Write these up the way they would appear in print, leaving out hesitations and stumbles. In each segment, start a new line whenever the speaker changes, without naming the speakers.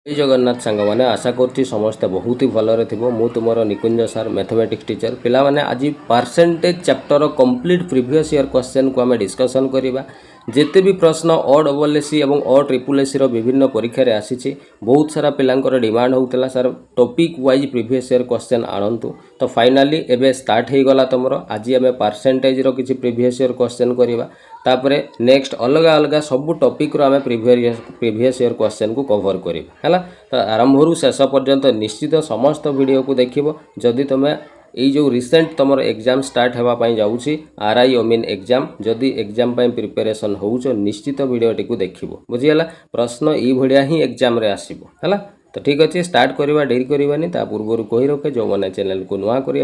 जय जगन्नाथ सांग मैंने आशा करुँच समस्ते बहुत ही भलरे थी मु तुम निकुंज सार मैथमेटिक्स टीचर पिला माने आज percentage chapter complete previous year question को आम डिस्कसन करवा जिते भी प्रश्न अ डबल एसी और अ ट्रिपल एसी विभिन्न परीक्षा रे आसी बहुत सारा पिलांकर डिमांड होता sir topic wise previous year question आणतु तो फाइनाली एबे स्टार्ट हो गला तुमर आज आम परसेंटेज रो किछि प्रीवियस ईयर क्वेश्चन करवा तापरे नेक्स्ट अलग अलग सब टॉपिक रो आम प्रीवियस ईयर क्वेश्चन को कवर करवा तो आरंभ शेष पर्यंत निश्चित समस्त वीडियो को देखिबो जदि तुम ये जो रिसेंट तुम एग्जाम स्टार्ट होगापाई जाऊँगी आरआई अमीन एग्जाम जदि एग्जाम प्रिपरेशन होउछ निश्चित वीडियोटी को देखिबो बुझीगला प्रश्न ये भाया ही एग्जाम रे आसीबो हला तो ठीक अच्छे स्टार्ट करवा डेरी करवानी ता पूर्व कही रखे जो मैंने चैनल को नुआ कर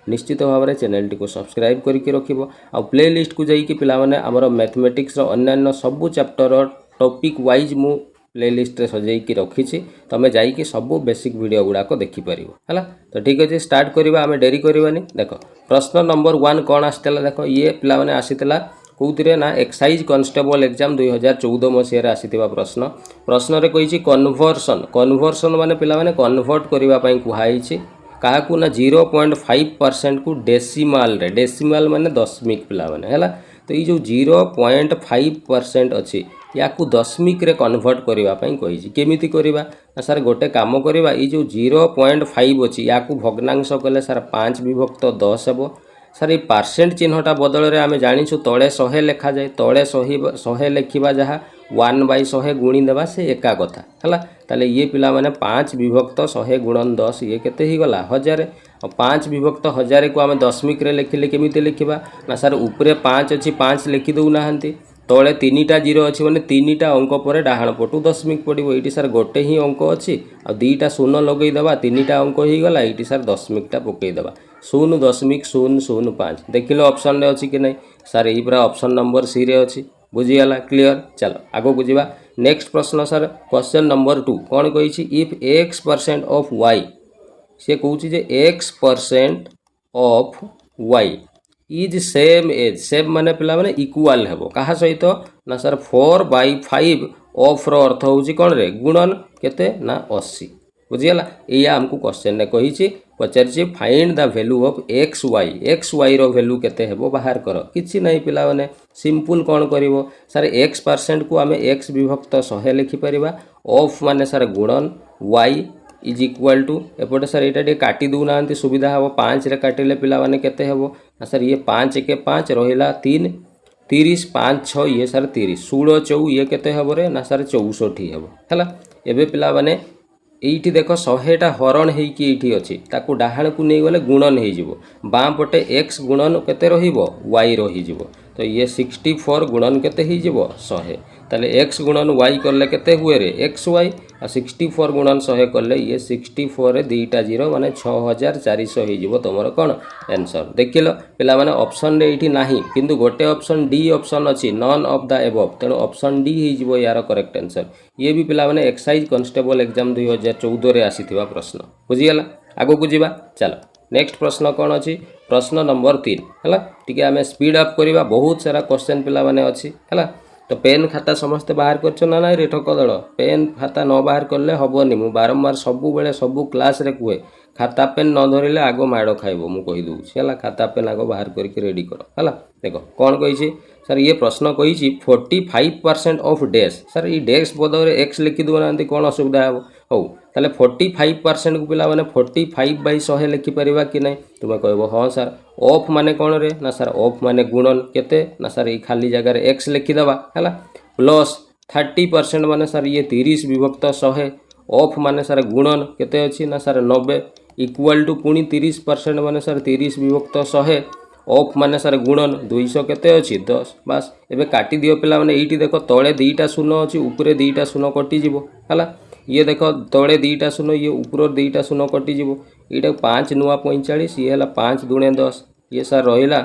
निश्चित भाव में चैनल टी को सब्सक्राइब करके रखिबो आ प्ले लिस्ट को जाइए पिला माने हमर मैथमेटिक्स अन्य सबू चैप्टर टॉपिक वाइज मु प्ले लिस्ट रे सजाई रखी तुम जाइए सबू बेसिक वीडियो गुड़ाक देखिपर है तो ठीक अच्छे स्टार्ट करवा आम डेरी करवानी देख प्रश्न नंबर 1 कौन आसाला देख ये पिला माने आसीला कौथिरे ना एक्साइज कॉन्स्टेबल एग्जाम 2014 मसीह आसीथिबा प्रश्न रे कहिछि कन्वर्सन माने पिला माने कन्वर्ट करबा पई कुहाइछि काहाकू ना 0.5% को डेसिमाल माने दशमिक पिला माने हैला तो ये जो 0.5% अच्छी या दशमिक रे कन्वर्ट करबा पई कहिछि केमिति करबा सर गोटे काम करबा ये जो 0.5 अच्छी या भग्नांश कले सर 5 विभक्त 10 हेबो सर ये परसेंट चिन्हटा बदल रे आमे जानिछु तळे 100 लिखा जाए तळे 100 लिखिबा जहा 1/100 गुणी देबा से एका कथा हला ताले ये पिला माने 5 विभक्त 100 गुणन 10 ये केते ही गला 1000 और 5 विभक्त 1000 को आमे दशमिक रे लिखिले केमिति लिखिबा ना सर ऊपरे 5 अछि 5 लिखि दउ नाहंती तळे 3टा 0 अछि माने 3टा अंक पर डाहाण पटु दशमिक पड़िबो एठी सर गोटे ही अंक अछि आ 2टा शून्य लगै देबा 3टा अंक ही गला एठी सर दशमिकटा पकई देबा 0.005 देखिलो ऑप्शन रे अछि कि नै सर एही पूरा ऑप्शन नंबर सी रे अछि बुझीगला क्लियर चलो आगो को जीवा नेक्स्ट प्रश्न सर क्वेश्चन नंबर 2 कौन कही इफ x% ऑफ y से कहूँ जे x% of y is same माने पिला माने इक्वाल हेबो कहा सहित ना सर 4/5 ऑफ रो अर्थ होउची कोन रे गुणन केते ना 80 बुझीगला या हमको क्वेश्चन ने कही पचार find the value of x y रो वैल्यू केते हेबो बाहर कर किछि नहीं पिला माने सिंपल कौन करिवो सर x% को आमे x विभक्त 100 लिखि परिबा ऑफ माने सर गुणन y इज इक्वल टू एपटे सर एटा काटी दउ नांती सुविधा हेबो 5 रे काटिले पिला माने केते हेबो सर ये 5 के 5 रहिला 3 30 5 6 ये सर 30 16 4 ये केते हेबो रे ना सर 64 हेबो हला एबे पिला माने एइठी देख 100टा हरण हेकी एइठी अछि ताकू डाहाण को नै गले गुणन हे जिवो बाम पटे x गुणन केते रहिबो y रहि जिवो तो ये 64 गुणन केते हे जिवो 100 ताले x गुणन y करले केते हुए रे xy आ 64 गुणन 100 करले ये 64 रे 2टा 0 माने 6400 हे जिवो तमरो कोन आंसर देखिलो पिला माने ऑप्शन रे एइठी नाही किंतु गोटे ऑप्शन डी ऑप्शन अछि नॉन ऑफ द एबव तेनो ऑप्शन डी हे जिवो यार करेक्ट आंसर ये भी पिला माने एक्साइज कांस्टेबल एग्जाम 2014 रे आसीथिबा प्रश्न बुझिगला आगो को जीवा चलो नेक्स्ट प्रश्न कौन अच्छी प्रश्न नंबर 3 है टी आम स्पीड अप करवा बहुत सारा क्वेश्चन पिला माने अच्छी है तो पेन खाता समस्ते बाहर कर ना रे ठक दल पेन खाता न बाहर कले हेनी मु बारंबार सबु बेले सबु क्लास रे कहे खाता पेन न धरिले आग माड़ खाइब मु कही दूसरी है खाता पेन आग बाहर करके रेडी कर है देख कौन कही सर ये प्रश्न कही 45% ऑफ डैश सर ये डैश बदल एक्स लिखि दूना कौन असुविधा हे हो ताले 45% को पिला माने 45/100 लिखि परिबा कि नहीं तुम कहबो हाँ सर ऑफ माने कौन रे ना सर ऑफ माने गुणन केते ना सर ये खाली जगह रे x लिखि दबा हैला प्लस 30% माने सर ये 30 विभक्त 100 ऑफ माने सर गुणन केते अछि ना सर 90 इक्वल टू पुनी 30% माने सर 30 विभक्त 100 ऑफ माने सर गुणन 200 केते अछि 10 बस एबे काटी दियो पिला माने एइटी देखो तळे 2टा शून्य अछि ऊपरे 2टा शून्य कटि जिवो हैला ये देख तले 2टा शून्य ये ऊपर 2टा शून्य कटिज ये 5 नुआ 45 ये है 5 दुणे 10 ये सर रहा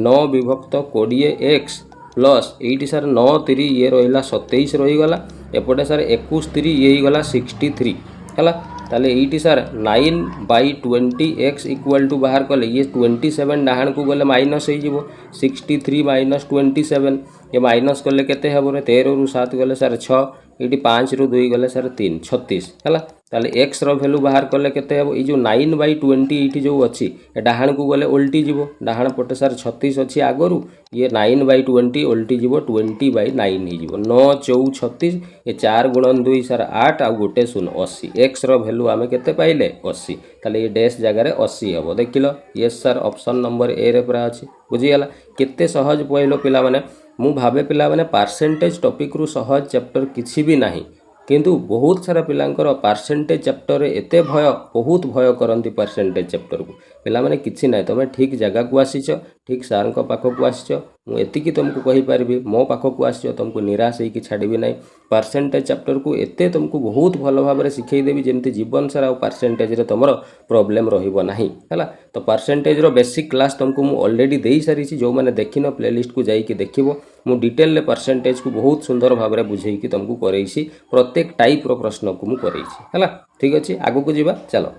9 विभक्त 20x प्लस ये सर 9 3 ये रहा 27 रहीगला एपटे सर 21 3 ये गला 63 है ताले ये सर 9/20x इक्वल टू बाहर कले ये 27 डाहाण को गले माइनस हो 63 - 27 ये माइनस कले केते हेबो रे 13 रु 7 गले सर 6 ये 5 रु 2 गले सर 3 36 है ताले एक्स भैल्यू बाहर कले केते हेबो ये जो 9/20 ये जो अच्छी डाहाण को गले उल्टी जीवो डाहाण पटे सर 36 अच्छी आगरू ये 9/20 उल्टी जीवो 20/9 ही जीवो 9 4 36 ये 4 गुणन 2 सर 8 आ गोटे 0 80 एक्स भैल्यू आमे केते पाइले 80 ताले ये डैश जगह 80 हेबो देखिलो yes sir option number A रे पूरा अछि बुझिगला केते सहज पइलो पिला माने मु भावे पिला माने परसेंटेज टॉपिक रु सहज चैप्टर किछि भी नाही किंतु बहुत सारा पिलांकर परसेंटेज चैप्टर एते भय बहुत भय करंती परसेंटेज चैप्टर को पिला माने किछि नाही तमे ठीक जगह को आसीछ ठीक सार को पाख को आसीछ मु एतिकी तुमको कहि पारबी मो पाख को आसीछ तुमको निराश होई कि छाडीबी नाही परसेंटेज चैप्टर को एते तुमको बहुत भलो भाबरे सिखै देबी जेमति जीवन सारा परसेंटेज रे तमरो प्रॉब्लम रहिबो नाही हला तो परसेंटेज रो बेसिक क्लास तुमको मु ऑलरेडी देई सारी छी जो माने देखिनो प्लेलिस्ट को जाई कि देखिबो मु डिटेल ले परसेंटेज को बहुत सुंदर भाबरे बुझेई कि तुमको करैसी प्रत्येक टाइप रो प्रश्न को मु करैसी हला ठीक अछि आगु को जीवा चलो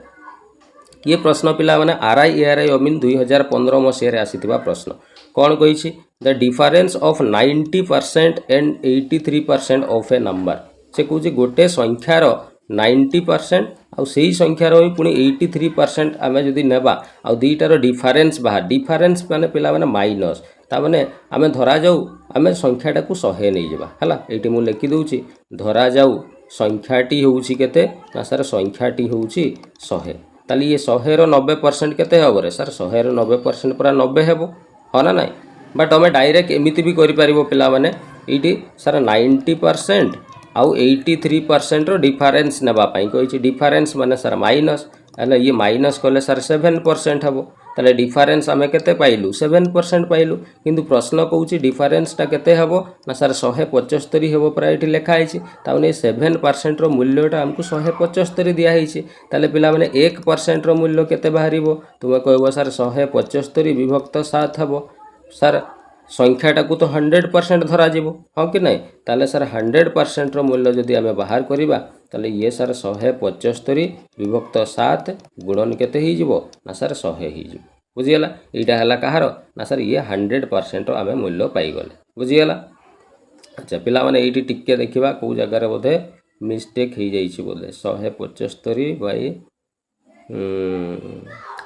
ये प्रश्न पिला माने आरआई एआरआई अमीन 2015 मसीह रे आसीथिबा प्रश्न कौन कही the difference of 90% and 83% of a number से कौन गोटे संख्यार 90% आउ सही संख्यार पुणी 83% आम जदि नेबा आ दुईटार डिफरेंस बाहर डिफरेंस माने पिला माने माइनस ता माने आम धरा जाऊ आम संख्याटा को 100 नहीं जावा हला एटी मु लिखि दउची धरा जाऊ संख्याटी होउची केते ना सर संख्याटी होउची 100 ताली ये 100 रो 90% केते हबो रे सर 100 रो 90% पूरा 90 हेबो हाँ ना नाई बट आम डायरेक्ट एमती भी करें पिला माने ये सर 90% आउ 83% रो डिफरेंस नापाई कही डिफरेंस माने सर माइनस है ये माइनस कले सर 7% हम ताले डिफरेंस आम के पाइलु 7% पाइलु किंतु प्रश्न कौच डिफरेंसटा केते हम ना सर 175 हेबो प्राय ये लिखाई ताने 7% रो मूल्यटा आमको 175 दिखाई ताले पिला माने 1% रो मूल्य केते बाहरिबो तुम कहबो सर 175 विभक्त 7 हम सर संख्याटा को तो 100% धरा जीवो हाँ कि नहीं ताले सर 100% रो मूल्य जदि आम बाहर करिबा ताले ये सर 175 विभक्त 7 गुणन केते ही जीवो ना सर 100 ही जीवो बुझिगला एटा हला कहार ना सर ये 100% रो आम मूल्य पाई गले बुझिगला अच्छा पिला माने एटी टिके देखिबा को जगह रे बोधे मिस्टेक ही जाई छी बोले 175 बाई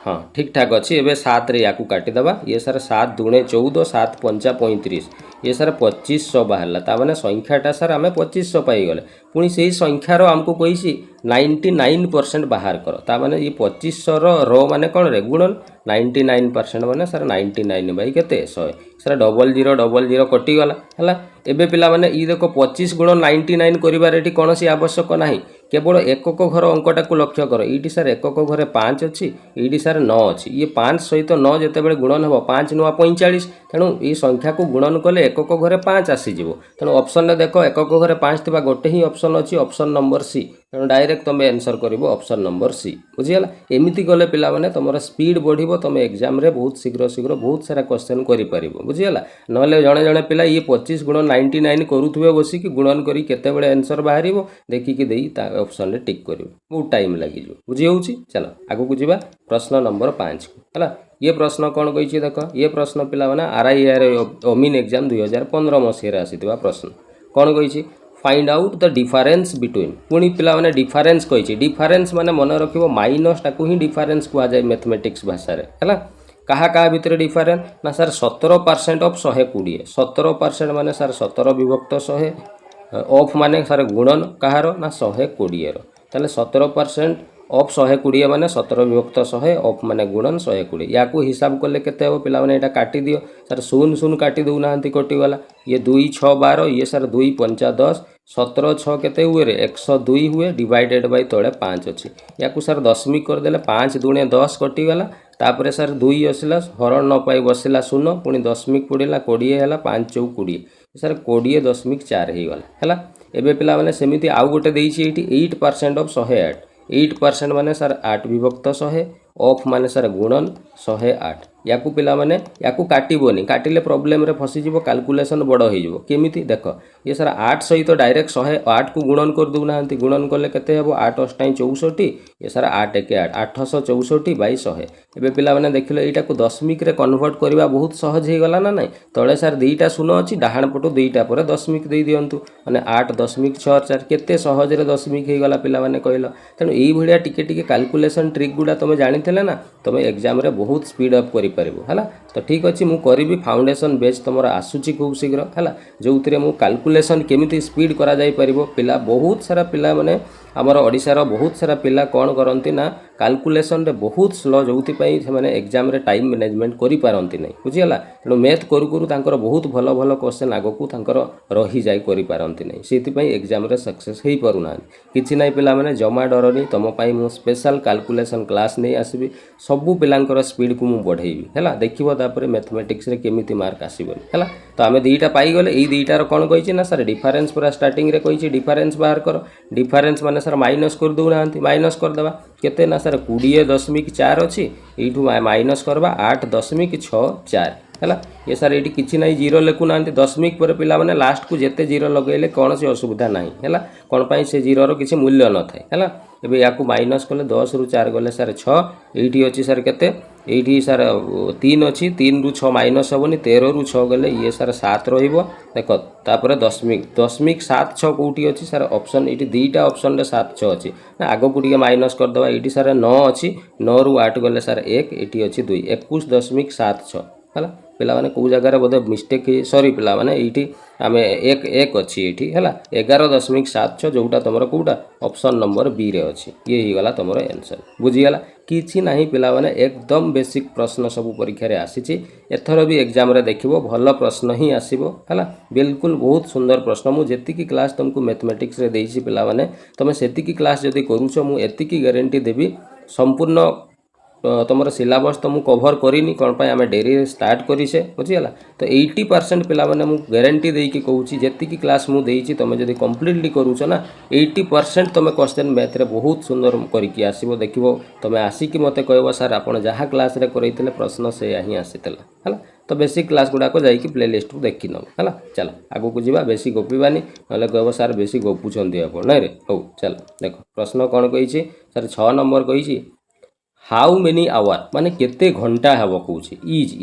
हाँ ठीक ठाक अच्छी एवं 7 रे याकू काटिदेबा ये सर 7 दूणे 14 7 पंचा 35 ये सर 2500 बाहर ताने संख्याटा सर आम 2500 पाईगले पुणी से संख्यार आमको कही 99% बाहर कर ताने ये 2500 रो माने कौन रे गुणन 99% माने सर 99 केते 100 सर 0000 कटिगला है एबे पिला माने ई देखो 25 गुण 99 करिबार एठी कोनोसी आवश्यक नाही केवल एकक घर अंकटा को लक्ष्य कर ये सर एकक घरे 5 अच्छी ये सर 9 अच्छी ये 5 सहित 9 जिते गुणन हम 5 नुआ 45 तेणु ये संख्या को गुणन कले एकक घरे 5 आसीज तेणु ऑप्शन में देख एकक घरे 5 थी गोटे ही ऑप्शन अच्छी ऑप्शन नंबर सी तेणु डायरेक्ट तुम आंसर कर ऑप्शन नंबर सी बुझीगला एमती गले पिला माने तुम स्पीड बढ़िबो तुम एग्जाम रे बहुत शीघ्र शीघ्र बहुत सारा क्वेश्चन करि परिबो बुझीगला नले जणे जणे पिला ये 25 गुण 99 करूथुबे बसी कि गुणन करी केते बेले आंसर बाहरिबो देखि कि देई ता ऑप्शन रे टिक करिवो बहुत टाइम लागि जो बुझी होउची चलो आगु को जीवा प्रश्न नंबर 5 को हला ये प्रश्न कौन कही देख ये प्रश्न पिला माने आरआईआर अमीन एग्जाम 2015 मसीह आसीथिबा प्रश्न कौन कही find out the difference between पुणी पिला माने डिफरेंस कही डिफरेंस माने मन रखिबो माइनस टाकू ही डिफरेंस कुआ जाय मैथमेटिक्स भाषा रे हला कहा कहा भितर डिफरेंस ना सर 17% ऑफ 120 17% माने सर 17 विभक्त 100 ऑफ माने सर गुणन कहार ना 120 रो ताले 17% ऑफ 120 माने 17 विभक्त 100 ऑफ माने गुणन 120 या को हिसाब कले केते हो पिला माने एटा काटी दियो सर 0 0 काटी दउ नाहंती कटि वाला ये 2 6 12 ये सर 2 5 10 17 6 केते हुए रे 102 हुए डिवाइडेड बाय तळे 5 अछि या को सर दशमिक कर देले 5 दुणे 10 कटि वाला तापर सर 2 आसला हरण न पाई बसला 0 पुणी दशमिक पड़ेला 20 हैला 5 चौ 20 सर 20.4 हो गला हैला एबे पिला माने सेमिति आउ गोटे देइछि एठी 8% ऑफ 108 8% माने सर 8 विभक्त 100 ऑफ माने सर गुणन 108 या पिलाने या काटबनी काटिले प्रोब्लेम रे फसीज कैलकुलेशन बड़ हो केमी देख ये सर 8 सहित डायरेक्ट 108 को गुणन कर दूना गुणन कले केते हेबो 8 अष्टाई 64 ये सर 8 1 8 864 बाई 100 एबे पिलाने देखिले एटा को दशमिक रे कन्वर्ट करबा बहुत सहज हो गला ना नहीं तले सर दुईटा शून्य अच्छी डाहाण पटू दुईटा पर दशमिक दे दिंतु माने 8.64 केते सहज रे दशमिक हो गला पिलाने कहल तेणु यही भाया टिके कैलकुलेशन ट्रिक गुड़ा तुम जानी ना तुम एग्जाम रे बहुत स्पीड अप करि परिबो हला तो ठीक अच्छे मुझे करी फाउंडेशन बेस तुम आसूची खूब शीघ्र है जो मु कैलकुलेशन केमिति स्पीड करा जाई परिबो पिला बहुत सारा पिला माने आमर ओडिशार बहुत सारा पिला कौन करती ना कैलकुलेशन रे बहुत स्लो जो से एग्जाम रे टाइम मैनेजमेंट करि पारंती नहीं बुझीगला तेणु मैथ करू करू तांकर बहुत भल भल क्वेश्चन आगकू तांकर रही जाई करि पारंती नहीं से एग्जाम रे सक्सेस हो पारुना किछि नहीं पिला माने जमा डरनी तुम पाई मु स्पेशल कैलकुलेशन क्लास नहीं आसबि सबु पिलांकर स्पीड को मु बढ़ेबी है देखिबो तापर मैथमेटिक्स रे केमिति मार्क आसीबनी है तो आमे दुईटा पाई गले एई दुईटार कोन कहिछि ना सर डिफरेंस पूरा स्टार्टिंग रे कहिछि डिफरेंस बाहर कर डिफरेंस माने सर माइनस कर दउना माइनस कर देबा केते ना सर 20.4 अछि एठू माइनस करबा 8.64 है ये सर ये किसी ना जीरो लिखुना दशमिक पर पिला माने लास्ट को जिते जीरो लगेले कौन सी असुविधा ना है कौन पाई से जीरो रो किसी मूल्य न थाए है एबे या माइनस कले 10 रु 4 गले सर 6 एठी अछि सर केते एठी सर 3 अछि 3 रु 6 माइनस हेबनी 13 रु 6 गले ये सर 7 रहिबो देखो तापर दशमिक दशमिक 7 6 कोठी अछि सर ऑप्शन एठी दुईटा ऑप्शन रे 7 6 अछि ना आगो को टिके माइनस कर दबा एठी सर 9 अछि 9 रु 8 गले सर 1 एठी अछि 2 21.76 है पिला माने को जगह बोधे मिस्टेक सॉरी पिला माने एठी आमे एक एक अच्छी ये है 11.76 जोटा तुम कौटा ऑप्शन नंबर बी रे अच्छी ये ही गला तुम आंसर बुझीगला किसी ना पिला माने एकदम बेसिक प्रश्न सब परीक्षा रे आसी एथर भी एग्जाम रे देखिबो भल प्रश्न ही आसीबो है बिल्कुल बहुत सुंदर प्रश्न मु जेतिकी क्लास तुमको मैथमेटिक्स रे देइछि पिला माने तुम सेतिकी क्लास जदि करूछ मु एतिकी गारंटी देबी संपूर्ण तुम सिलेबस तो मुझे कभर करनी कौन पाई आम डेरी स्टार्ट करीसे बुझीगला तो 80% पिला माने मु गारंटी देकी कहूँ जी क्लास मुझे तुम जब कम्प्लीटली करूछ ना 80% तुम क्वेश्चन मैथ रे बहुत सुंदर करके आसो देख तुम आसिक मत कह सर आप जहाँ क्लास रे करते प्रश्न से ही आसीला है तो बेसिक क्लास गुड़ाक जाकि प्ले लिस्ट को देखी नब है चल आगू को जावा बेसी गोपीबानी ना कह सर बेसी गोपुंट आप ना रे हौ चल देख प्रश्न कौन कही सर 6 नंबर कही हाउ मेनी आवर माने केते घंटा हेबो कहूँ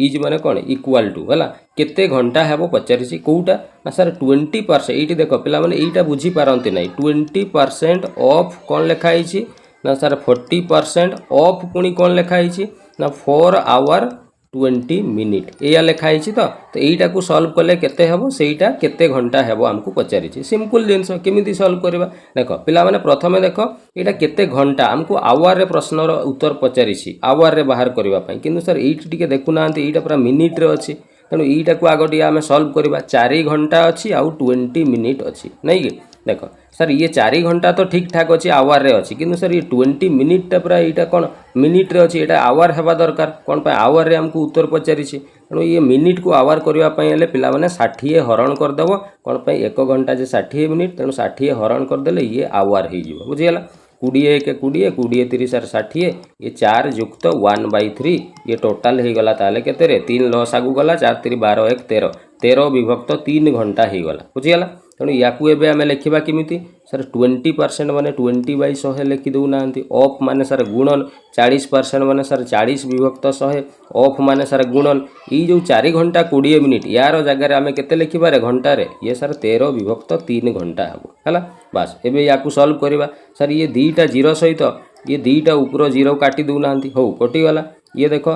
इज माने कौन इक्वाल टू है केते घंटा हेबो पचारि कौटा ना सर 20% ये देख पिला माने एटा बुझी पारंती नहीं 20% ऑफ कौन लिखाई ना सर 40% ऑफ पुणी कौन लिखाई ना 4 आवर 20 मिनिट या लिखाई तो यहीटा को सॉल्व कले केते हेबो सेटा केते घंटा हेबो हमको पचारि सिंपल जिनस केमिति सॉल्व करबा देख पिला माने प्रथमे देख एटा केते घंटा हमको आवर रे प्रश्न रो उत्तर पचारि आवर रे बाहर करबा पई किंतु सर एठी टिके देखु नांती एटा पूरा मिनिट रे अछि तेणु यहीटा को आगो आम सॉल्व करबा 4 घंटा अच्छी आउ 20 मिनिट अच्छी नहीं कि देख सर ये 4 घंटा तो ठीक ठाक अच्छी आवर रे अच्छी किंतु सर ये 20 मिनिट पूरा यहाँ कौन मिनिट रे अच्छी यहाँ आवर हेबा दरकार कौन पे आवर रे हमको उत्तर पचारि तेणु ये मिनिट को आवर करने पिला माने 60 हरण करदेव कौन पे 1 घंटा जे 60 मिनिट तेणु 60 हरण करदे ये आवर हो बुझीगला 20 1 20 20 30 60 ये 4 युक्त 1/3 ये टोटाल हो गला ताले केते रे 3 लॉस आगु गला 4 3 12 1 13 13 विभक्त 3 घंटा हो गला बुझीगला तेणु या आम लिखा केमिति सर 20% माने 20/100 लिखि दौना ऑफ माने सर गुणन 40% माने सर 40 विभक्त 100 ऑफ माने सर गुणन ये जो 4 घंटा 20 मिनिट यार जगह आम के लिखिबारे घंटा रे ये सर 13 विभक्त 3 घंटा हे है बास एबे या सॉल्व करवा सर ये दुईटा जीरो सहित ये दुईटा ऊपर जीरो काटी दौना हो कटिगला ये देख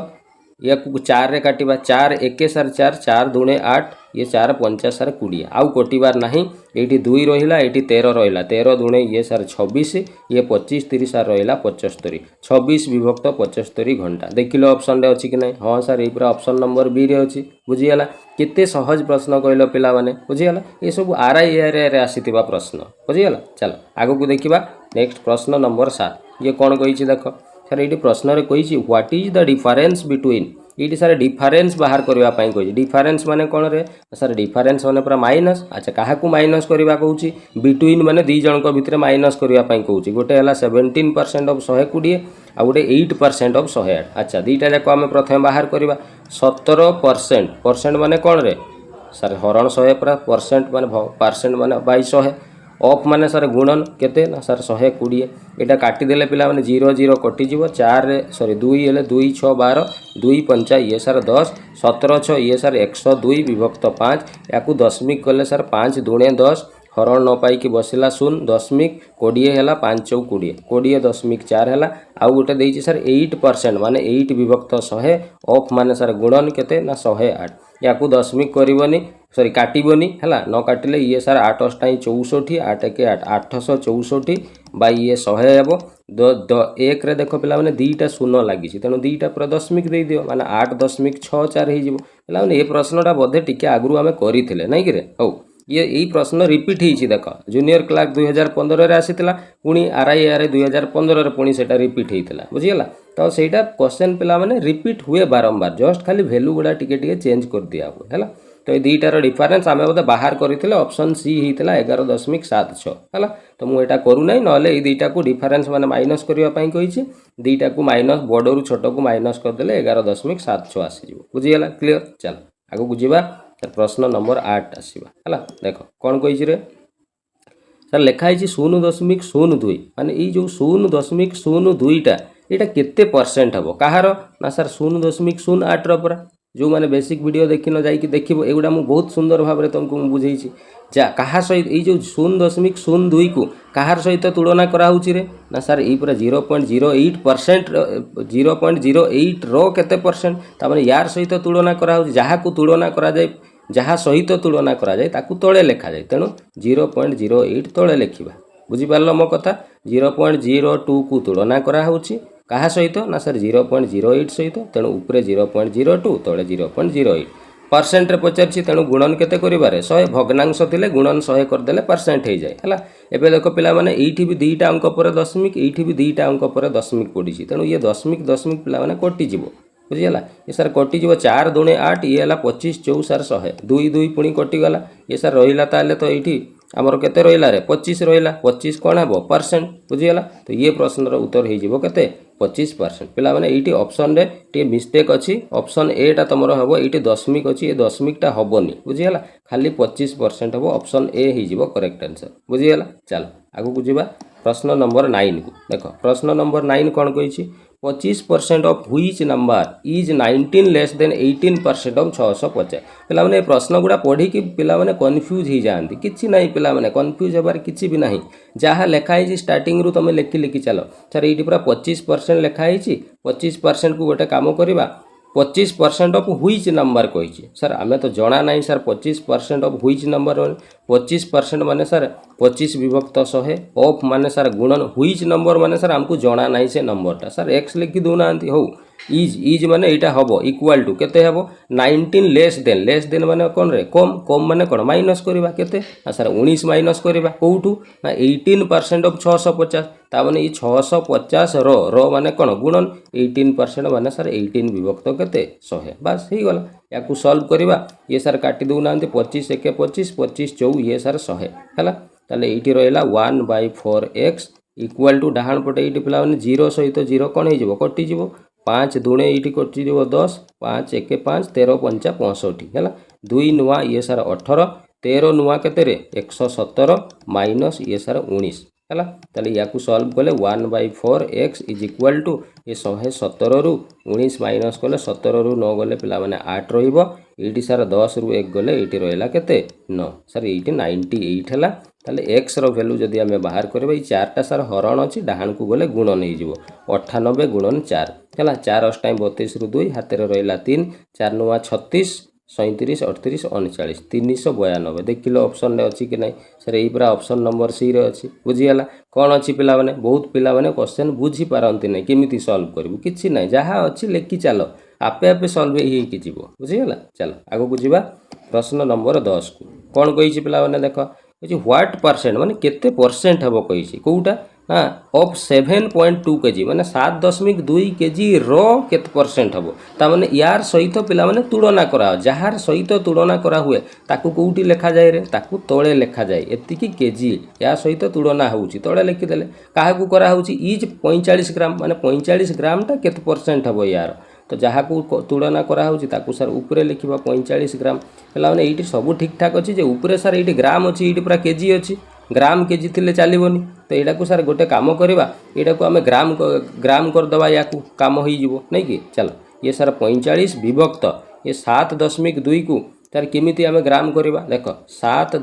या 4 रे काटिबा 4 1 सर 4 4 दूणे 8 ये 4 5 सर 20 आउ कटिबार नहीं ये 2 रहा ये 13 रहा 13 दूणे ये सर 26 ये 25 30 सर रहा 75 26 विभक्त 75 घंटा देख लो ऑप्शन रे अच्छी कि नहीं हाँ सर ये पूरा ऑप्शन नंबर बी रे अच्छी बुझीगला केते सहज प्रश्न कहल पिला माने बुझीगला ये सब आरआई रे आसीथिबा प्रश्न बुझीगला चलो आगो को देखिबा नेक्स्ट प्रश्न नंबर 7 ये कौन कही देख सर ये प्रश्न रे कही what is the difference between ये सर डिफरेंस बाहर करने कही डिफरेंस माने कौन रे सर डिफरेंस माने पूरा माइनस अच्छा क्या माइनस करवा कहूँ बिटवीन माने दी जन भितर माइनस करने कहूँ गोटे है 17% ऑफ 120 आ गोटे 8% ऑफ 108। अच्छा दीटा जाक आम प्रथम बाहर करवा 17% परसेंट माने कौन रे सर हरण 100 पूरा परसेंट माने 2200 ऑफ माने सर गुणन केते ना सर 120 एटा काटिदेले पिला माने 0 0 कटिଯିव 4 सॉरी 2 हेले 2 6 12 2 5 ये सर 10 17 6 ये सर 102 विभक्त 5 याकू दशमिक कले सर 5 दुणे 10 हरण न पाई कि बसिला 0 दशमिक 20 हैला 5 चौक 20 20 दशमिक 4 हैला आउ गोटे देइछि सर 8% माने 8 विभक्त 100 ऑफ माने सर गुणन केते ना 108 याकू दशमिक करबनी सॉरी काटबनी है न काटिले ये सर 8 अष्टाई 64 8 1 8 864 बाई ये 100 हे एक रे देख पिला माने दीटा शून्य लगी तेणु दीटा पूरा दशमिक दे दियो माने 8.64 हो पिला माने ये प्रश्नटा बोधे टिके आगु आम करथिले नै कि रे हौ ये यही प्रश्न रिपीट होती देख जूनियर क्लार्क 2015 आसीला पुणी RIR 2015 पुणी से रिपीट होता बुझीगला तो सहीटा क्वेश्चन पिला माने रिपीट हुए बारंबार जस्ट खाली भैल्यू गुड़ा टिके चेंज कर दिया हुए है तो ये दुईटार डिफरेन्स आम बोधे बाहर करते ऑप्शन सी होता 11.76 है तो मुझे करूना ना ये दुईटा को डिफरेन्स माने माइनस करने कही दुईटा को माइनस बड़ू छोट को माइनस करदे 11.76 आसीज बुझीगला क्लीयर चल आगू बुझा प्रश्न नंबर 8 आसवा है देख कौन कही रे सर लिखाई 0.02 माने ये जो 0.02टा यहाँ केते परसेंट हम कहार ना सर 0.08 रहा जो मैंने बेसिक वीडियो देखी न जाइए देखो एगुड़ा मुझे बहुत सुंदर भाव में तुमको बुझे जा कहा सहित ये जो 0.02 को कहार सहित तुलना कराऊँच रे ना सर ये पूरा 0.08% 0.08 रो केते परसेंट तामाने यार सहित तुलना कराऊँच जहाँ को तुलना करा जाए जहाँ सहित तुलना करा जाए ताकू तले लिखा जाए तेणु 0.08 तले लिखा बुझीपार मो कथा 0.02 को तुलना कराऊँच कहा सहित ना सर 0.08 सहित तेणु उपरे 0.02 तले 0.08 परसेंट रे पचार तेणु गुणन केते करिबारे 100 भग्नांश थिले गुणन 100 करदेले परसेंट हो जाए है एबे देखो पिला माने एठी भी दुईटा अंक पर दशमिक एठी भी दुईटा अंक पर दशमिक पड़ी तेणु ये दशमिक दशमिक पिला माने कटिजिवो बुझीगला ये सर कटिजिवो 4 दुणे 8 ये है 25 चौ सर 100 2 2 पुणी कटिगला ये सर रहिला ताले तो एठी आमर केते रहिला रे 25 रहिला 25 कोन हबो परसेंट बुझीगला तो ये प्रश्न रो उत्तर हो जिवो केते 25% पिला माने एठी ऑप्शन रे टे मिस्टेक अछि ऑप्शन ए टा तमरो हबो एठी दशमिक अछि ए दशमिक टा हबोनी बुझीगला खाली 25% हबो ऑप्शन ए ही जिवो करेक्ट आंसर बुझीगला चल आगु बुझिबा प्रश्न नंबर 9 को देखो प्रश्न नंबर 9 कोन कहिछि 25% of which number is 19 less than 18% of 650 पिला माने प्रश्न गुड़ा पढ़ी कि पिला माने कंफ्यूज हो जाती किछि नहीं पिला माने कंफ्यूज होबार किछि भी नहीं जहाँ लिखाई स्टार्टिंग रु तुम लिखि लिखि चलो सर ये पूरा 25% लिखाई 25% को गोटे काम करवा 25% ऑफ व्हिच नंबर कही सर आमे तो जना नहीं सर 25% ऑफ व्हिच नंबर 25% माने सर 25 विभक्त 100 ऑफ माने सर गुणन व्हिच नंबर माने सर हमको जना नहीं से नंबरटा सर एक्स लिखि दौना हो इज माने यहाँ हम इक्वाल टू केते हम 19 लेस देन माने कौन रे कम कम माने कौन माइनस करवा केते सर 19 माइनस करवा कौटू ना 18% ऑफ 650 ताने ये 650 रो माने कौन गुणन 18% माने सर 18 विभक्त केते 100 बस हो गला या सॉल्व करवा ये सर काटी दौना 25 1 25 25 चौ ये सर 100 है ताले ये रहा 1/4x इक्वाल टू डाहाण पटे ये पिला 0 सहित 0 कौन हो कटिज 5 दुणे ये कटिज 10 5 1 5 13 5 65 है 2 नुआ ये सर 18 13 नुआ केते 117 माइनस ये सर 19 है ताले या सॉल्व कले 1/4x इज इक्वाल टू ये 117 रु 19 माइनस कले 17 रु 9 गले पिला माने 8 रहिबो एटी सर 10 रु 1 गले एटी रहिला केते 9 सर एटी 98 हैला ताले x रो वैल्यू जदि आमे बाहर करबा ई चारटा सर हरण अछि डाहाण को गले गुणन हे जिवो 98 गुणन 4 हैला 4 अष्टाई 32 रु 2 हाथ रे रहिला 3 4 9 36 37 38 39 392 देखिलो ऑप्शन रे अछि कि नै सर एई पूरा ऑप्शन नंबर सी रे अछि बुझियाला कोन अछि पिला माने बहुत पिला माने क्वेश्चन बुझी पारंती नै केमिति सॉल्व करबु किछि नै जहा अछि लेखि चलो आपे आपे सॉल्व हे कि जिवो बुझियाला चलो आगो बुझिबा प्रश्न नंबर 10 को कोन कहि छि पिला माने देखो व्हाट परसेंट माने केते परसेंट हबो कहि छि कोउटा हाँ ऑफ 7.2 केजी माने 7.2 केजी रो केत परसेंट हम ताने यार सहित पिला माने तुलना करा जार सहित तुलना करा हुए ताकू कोउटी लेखा जाए रे ताकू तळे लेखा जाए एतिकी केजी या सहित तुलना होउची तळे लिखिदेले काहाकू करा होउची इज 45 ग्राम माने 45 ग्राम टा केत परसेंट हम यार तो जहाँ को तुलना करा होउची ताकू सर ऊपर लिखिबा 45 ग्राम पिला माने एठी सब ठीक ठाक अछि जे ऊपर सर एठी ग्राम अछि एठी पूरा केजी अछि ग्राम केजी थिले चलबनी तो यहाँ को सर गोटे काम करवा यहाँ को आम ग्राम करदे या कम हो नहीं कि चलो ये सर 45 विभक्त ये 7.2 को तार केमी आम ग्राम करवा देख 7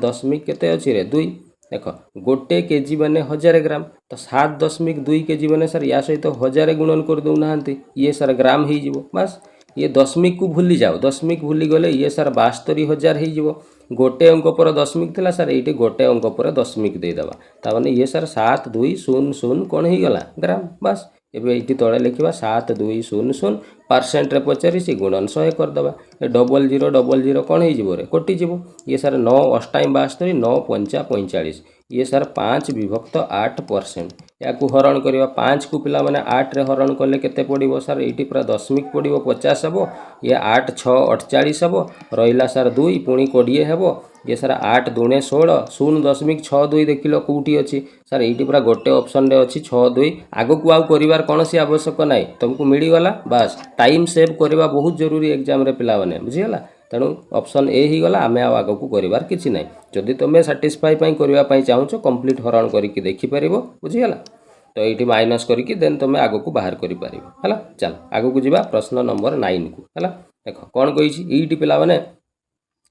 केते अच्छी रे 2 देख गोटे केजी मैंने 1000 ग्राम तो 7.2 केजी मैंने सर या सहित 1000 गुणन कर दौना ये सर ग्राम हो बस ये दशमिक को भूली जाओ दशमिक भूली गले ये सर 72,000 हो गोटे अंक पर दशमिक थिला सर ये गोटे अंक पर दशमिक देदेवा ताने ये सर 7200 कौन हो गला ग्राम बस एबे ये तले लिखा 7200 परसेंट रे पचारि से गुणन 100 करदे 0000 कौन हो कटिज ये सर 9 अष्टाई 72 9 पंचा 45 ये सर 5 विभक्त 8% या हरण करवा 5 को पिला माने 8 रे हरण कले केते पड़िबो सर एटी पूरा दशमिक पड़िबो 50 हेबो ये 8 6 48 हेबो रहिला सर 2 पुणी 20 हेबो ये सर 8 दूने 16 0.62 देखिलो कोठी अछि सर एटी पूरा गोटे ऑप्शन रे अछि 62 आगो को आउ करिवार कोनोसी आवश्यक नाही तुमको मिली गला बस टाइम सेव करवा बहुत जरूरी एग्जाम रे पिला माने बुझियला तेणु ऑप्शन ए ही गला आमे आग को करिवार किछि नाही जदि तुम साटिस्फाई करने चाहूँ कंप्लीट हरण करके देखिपर बुझीगला तो ये माइनस करके देन तुम आग को बाहर कर चल आग को जा प्रश्न नंबर 9 को है देख कौन कही ये पिला माने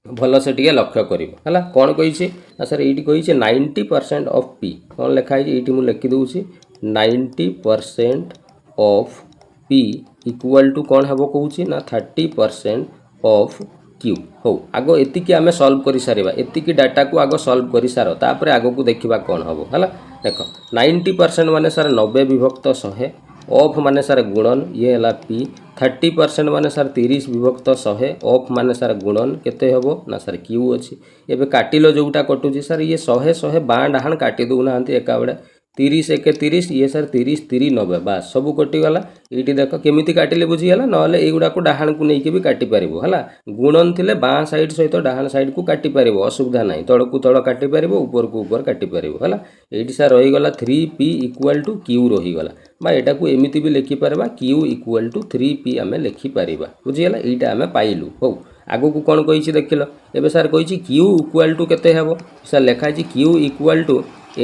भल से टे लक्ष्य कर कौन कही सर ये कही 90% ऑफ पी कौन लिखाई ये मुझे लिखिदे 90% ऑफ पी इक्वल टू कौन हम कौन ना 30% ऑफ क्यू हो आग एतिकी आम सल्व कर सारा एतिकी डाटा को आग सल्व कर सार तापर आग को देखा कौन हम है देख 90% माने सर 90 विभक्त 100 ऑफ माने सर गुणन ये है पी 30% माने सर 30 विभक्त 100 ऑफ माने सर गुणन केते हेबो ना सर क्यू अच्छी एबे काटिलो जोटा कटुची सर ये 100 बाँ डाहाण काटी दौना एका बेड़े 30 1 30 ये सर 30 3 90 बास सब कटिगला ये देख केमी काटिले बुझीगला ना युवा को डाहाण को लेकिन भी काटिपर है गुणन थे बाँ साइड सहित डाहाण साइड को काटिपर असुविधा ना तल को तल काटिपर ऊपर को ऊपर काटिपर है ये सर रहीगला 3p इक्वल टू क्यू रहीगला बा यहाँ को एमती भी लिखिपर क्यू इक्वल टू 3p आम लिखिपर बुझीगला यहाँ आम पाइलु हो आगो को कौन कही देख लो एवं सर कही क्यू इक्वल टू केते हेबो सर लिखाई q equal to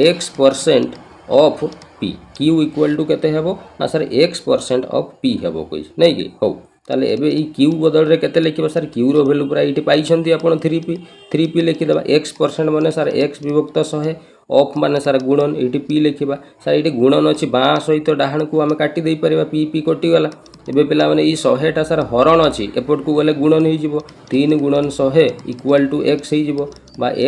x% of p q equal to केते हेबो ना सर x% ऑफ पी हेबो कही नहीं कि हो ताले एबे ई क्यू बदल रे केते लिखिबा सर क्यू रो वैल्यू पूरा इटी पाइछंती आपण 3p लिखिदेबा x% माने सर x विभक्त 100 ऑफ माने सर गुणन ये पी लिखा सर ये गुणन अच्छी बाँ सहित डाहाण को आम काटी दे पार पी कटिगला एवं पे मैंने ये 100टा सर हरण अच्छी एपट को गले गुणन हो 3 गुणन 100 इक्वल टू x हो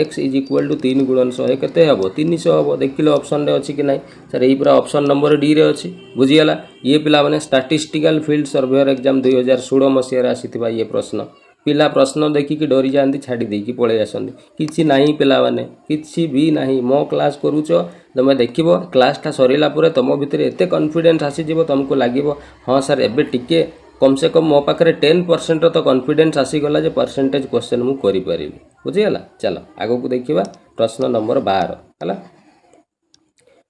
x इज इक्वल टू 3 गुणन 100 केते हेबो 300 हेबो देखिले ऑप्शन रे अच्छी कि नहीं सर यही पूरा ऑप्शन नंबर डी रे अच्छी बुझीगला ये पिला माने स्टैटिस्टिकल फील्ड सर्वेयर एग्जाम 2016 मसीह आसीथिबा ये प्रश्न पिला प्रश्न देखिकी डरी जाती छाड़ी देकी पलि आसती किसी ना पिला माने किसी भी ना मो क्लास करुच तुम देख क्लासटा सरला तुम भितर एत कॉन्फिडेंस आसीज तुमको लगे हाँ सर एबे टिके कम से कम मो पाखे 10% तो कॉन्फिडेंस आसीगला जे परसेंटेज क्वेश्चन मु करि परिबी बुझीगला चलो आगो को देखिबा प्रश्न नंबर 12 है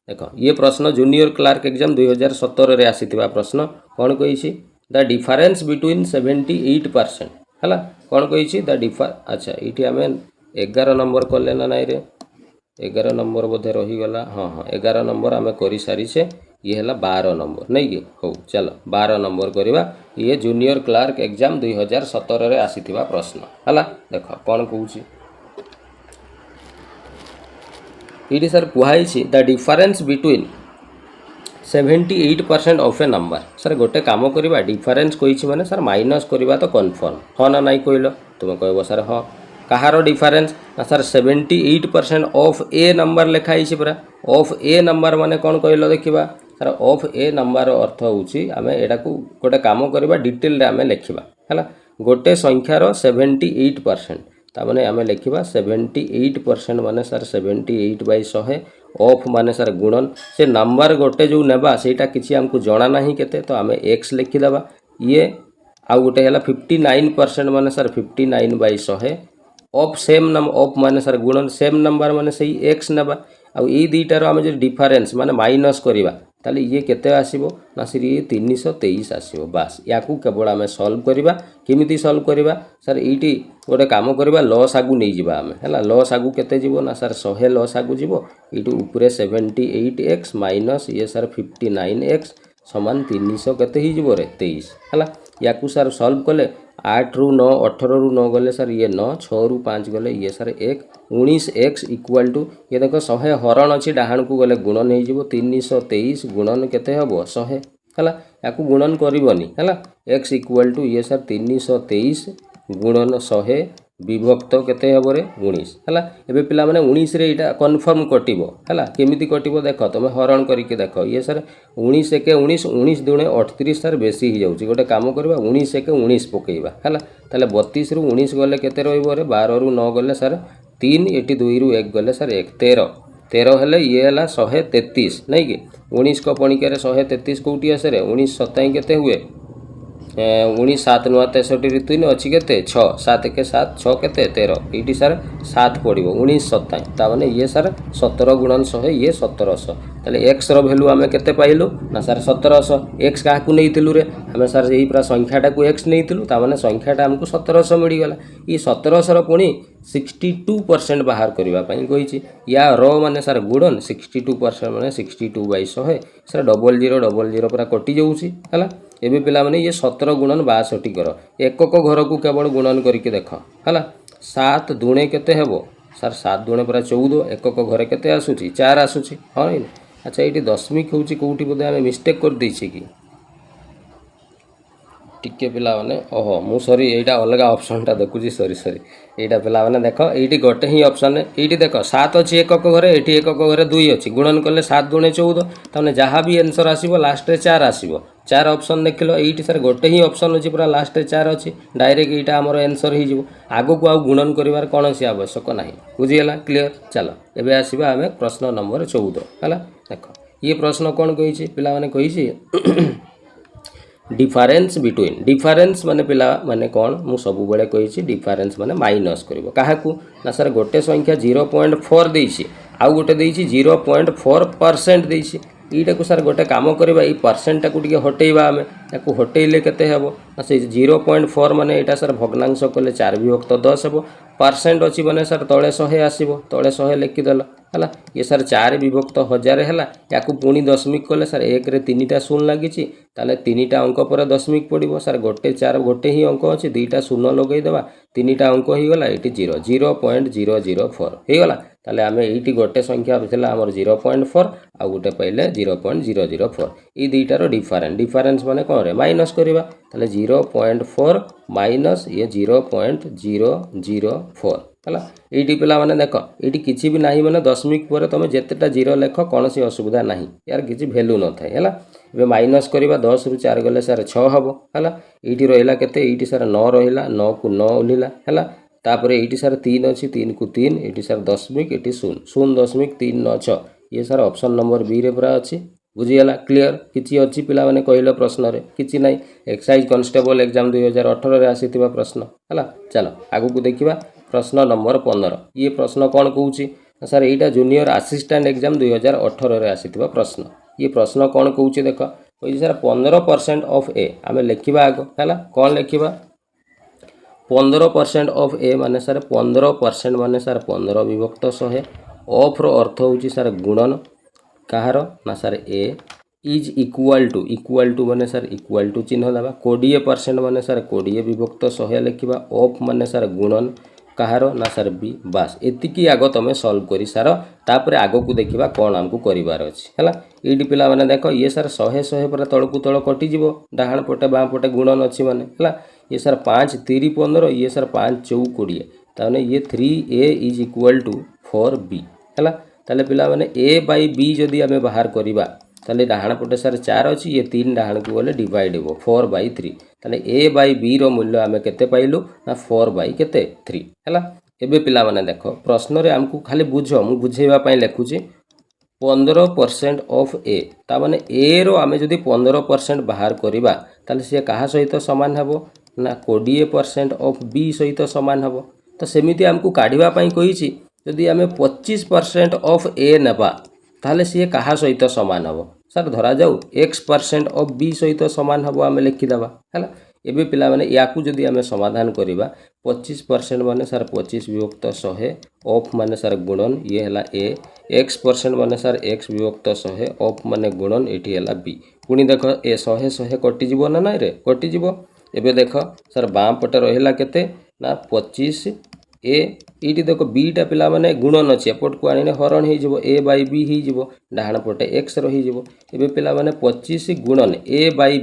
देख ये प्रश्न जूनियर क्लार्क एग्जाम 2017 रे आसीथिबा प्रश्न कौन कही द डिफरेंस बिटवीन 78% है कौन कही द डिफर अच्छा ये आम 11 नंबर कले ना नाई रे 11 नंबर बोधे रहीगला हाँ हाँ 11 नंबर आम कर सारीचे ये है 12 नंबर नहीं कि हो चलो 12 नंबर करवा ये जूनियर क्लार्क एग्जाम 2017 रे आसीथिबा प्रश्न है देख कौन कहूँ ये सर कहुई the difference between 78% of a number sir गोटे काम करवा डिफरेंस कही मैंने सर माइनस करवा तो कन्फर्म हाँ ना नहीं कहल तुम कह सर हाँ कहार डिफरेंस ना सर 78% ऑफ ए नंबर लिखाई पूरा ऑफ ए नंबर माने कौन कहल देखा सर ऑफ ए नंबर अर्थ हूँ आम यहाँ को गोटे काम करवा डिटेल आम लिखा है गोटे संख्यार 78% तामाने आम लिखा 78% माने सर 78/100 ऑफ माने सार गुणन से नंबर गोटे जो नेबा सेटा किसी आमको जना नहीं केते तो आम एक्स लिखिदेबा ये आउ गोटे है 59% माने सार 59/100 ऑफ सेम नंबर ऑफ माने सार गुणन सेम नंबर माने सही एक्स नेबा आउ ये दुईटार आम जो डिफरेन्स माने माइनस करवा ताले ये केते आसीबो ना सर ये 323 आसीबो बास याकू केवल आम सॉल्व करवा केमिति सॉल्व करवा सर एटी गोटे काम करवा लॉस आगु नहीं जिबा आमे हला लॉस आगु केते जिवो ना सर 100 लॉस आगु जिवो एटू ऊपरे 78x माइनस ये सर 59x समान 300 केते ही जिवो रे 23 हला याकू सर सॉल्व कले 8 रु 9 18 रु 9 गले सर ये 9 6 रु 5 गले ये सर 1 19x इक्वल टू ये देखो 100 हरण अच्छी डाहाण को गले गुणन हो 323 गुणन केते हबो 100 हला याकू गुणन करबनी हला x इक्वल टू ये सर 323 गुणन 100 विभक्त केते हबो रे 19 हला एबे पिला माने 19 रे एटा कन्फर्म कटिबो हला केमिति कटिबो देखो तमे हरण करिके देखो ये सर 19 एके 19 19 दुणे 38 सर बेसी ही जाउची गोटे काम करबा 19 एके 19 पकेइबा हला ताले 32 रु 19 गले केते रहइबो रे 12 रु 9 गले सर 3 एटी 2 रु 1 गले सर 1 13 13 हेले ये हला 133 नहीं कि 19 को पणिके रे 133 कोठी आसे रे 19 27 केते हुए 19 7 9 63 3 अच्छी केते 6 7 के 7 6 केते 13 एटी सर 7 पड़िबो 19 27 ता माने ये सर 17 गुणन 100 ये 1700 ताले x रो वैल्यू आमे केते पाइलु ना सर 1700 x का को नेइतिलु रे हमें सर यही पूरा संख्याटा को x नेइतिलु ता माने संख्याटा हमको 1700 मिली गला ई 1700 रो पुणी 62% बाहर करबा पई कहिछि या रो माने सर गुणन 62% माने 62/100 सर 0000 पूरा कटि जाउछि हला एबे पिला माने ये 17 गुणन 62 कर एकक घर को केवल गुणन करके देख हला 7 दुणे केते हेबो सर 7 दुणे पूरा 14 एकक घर केते आसुची 4 आसुची हां अच्छा एटी दशमिक होउची कोउठी बोधे आमे मिस्टेक कर दैछि कि टिके पिला माने ओहो मु सॉरी एटा अलग ऑप्शन टा देखुची सॉरी एटा पिला माने देखो एटी गोटे ही ऑप्शन एटी देखो 7 अछि एकक घरे एटी एकक घरे 2 अछि गुणन करले 7 दुणे 14 तने जहां भी आंसर आसीबो लास्ट रे 4 आसीबो 4 ऑप्शन देखिलो एटी सर गोटे ही ऑप्शन अछि पूरा लास्ट रे 4 अछि डायरेक्ट एटा हमर आंसर ही जिवो आगो को आ गुणन करिवार कोनोसी आवश्यक नाही बुझि गेला क्लियर चलो एबे आसीबा हमें प्रश्न नंबर 14 हला देखो ये प्रश्न कोन कहि छी पिला माने कहि छी डिफरेंस बिटवीन डिफरेंस माने पिला माने कौन मु सबु बेले कहि डिफरेंस माने माइनस करिवो काहाकू ना सर गोटे संख्या 0.4 देइछि आउ गोटे देइछि 0.4% देइछि ईटा को सर गोटे काम करबा ई परसेंट को टिके हटेइबा हमें याकू हटेइले केते हेबो ना से 0.4 माने एटा सर भग्नांश कले 4 विभक्त 10 हेबो परसेंट अछि माने सर तळे 100 आसीबो तळे 100 लिखि देला हला ये सर 4 विभक्त 1000 हैला याकू पुणी दशमिक कले सर 1 रे 3टा शून्य लागिछि ताले 3टा अंक पर दशमिक पड़िबो सर गोटे 4 गोटे ही अंक अछि 2टा शून्य लगै देबा 3टा अंक ही गला एटी 0.004 हे गला ताले आमे एटी गोटे संख्या थिला हमर 0.4 आ गोटे पहिले 0.004 ई दुईटार डिफरेंस माने कोन रे माइनस करबा ताले 0.4 माइनस ये 0.004 हला एटी पिला माने देखो एटी किछि भी नाही माने दशमिक पर तमे जेतेटा जीरो लेख कोनोसी असुविधा नाही यार किछि वैल्यू न थाए हला एबे माइनस करबा 10 रु 4 गले सर 6 हबो हला एटी रहिला केते एटी सर 9 रहिला 9 को 9 उलिला हला तापरे एटी सर 3 अछि 3 को 3 एटी सर दशमिक एटी 0.396 ये सर ऑप्शन नंबर बी रे पूरा अछि बुझिगला क्लियर किछि अछि पिला माने कहिलो प्रश्न रे किछि नाही एक्साइज कांस्टेबल एग्जाम 2018 रे आसीतिबा प्रश्न हला चलो आगु को देखिबा प्रश्न नंबर 15 ये प्रश्न कौन कहूची सर एटा जूनियर असिस्टेंट एग्जाम 2018 रे आसीतिबा प्रश्न ये प्रश्न कौन कहूची देखो कोइ सर 15% ऑफ ए आमे लिखिबा आगो हला कौन लिखिबा 15% ऑफ ए माने सर 15% माने सर 15 विभक्त 100 ऑफ रो अर्थ होची सर गुणन कहार ना sir a is equal to माने सर इक्वल टू चिन्ह दबा 20% माने सर 20 विभक्त 100 लिखिबा ऑफ माने सर गुणन कहार ना सर बी बास एतिकी आगो तमे सॉल्व करी सार तापर आगो को देखिबा कोन हमकु करिवार अछि हला एडी पिला माने देखो ये सर 100 पर तळकु तळ कटि जिवो डाहाण पटे बां पटे गुणन अछि माने हला ये सर 5 3 15 ये सर 5 4 20 ताने ये 3a is equal to 4b हला ताले पिला माने a बाय b जदी हमें बाहर करिबा ताले डाहाण पटे सर 4 अछि ये 3 डाहाण को गले डिवाइड हेबो 4/3 ताले a बाय b रो मूल्य हमें केते पाइलु ना 4/3 हला एबे पिला माने देखो प्रश्न रे हमकु खाली बुझो मु बुझेबा पई लेखुची 15% ऑफ ए ताने ए रो आमे जदि 15% बाहर करिबा ताले से कहा सहित समान हबो ना 20% ऑफ बी सहित समान हबो। तो सेमिति हमकु काढिबा पई कहिछि जदि आमे 25% ऑफ ए नेबा ताले से कहा सहित समान हबो। सर धरा जाऊ x% ऑफ बी सहित समान हबो आमे लिखि दबा हैला। एबे पिला माने याकू जदि आमे समाधान करिबा 25% माने सर 25 विभक्त 100 ऑफ माने सर गुणन ये हला ए x% माने सर x विभक्त 100 ऑफ माने गुणन एठी हला बी। पुणी देख ए 100 कटि जीवो ना नाइ रे कटि जीवो। एबे देख सर बाम पटे रहिला केते ना 25 ए ये देख बीटा पिला माने गुणन अच्छे एपट को आने हरण हो ए बाई बी हो डाहाण पटे एक्स रही एबे पिला माने 25 गुणन ए बाई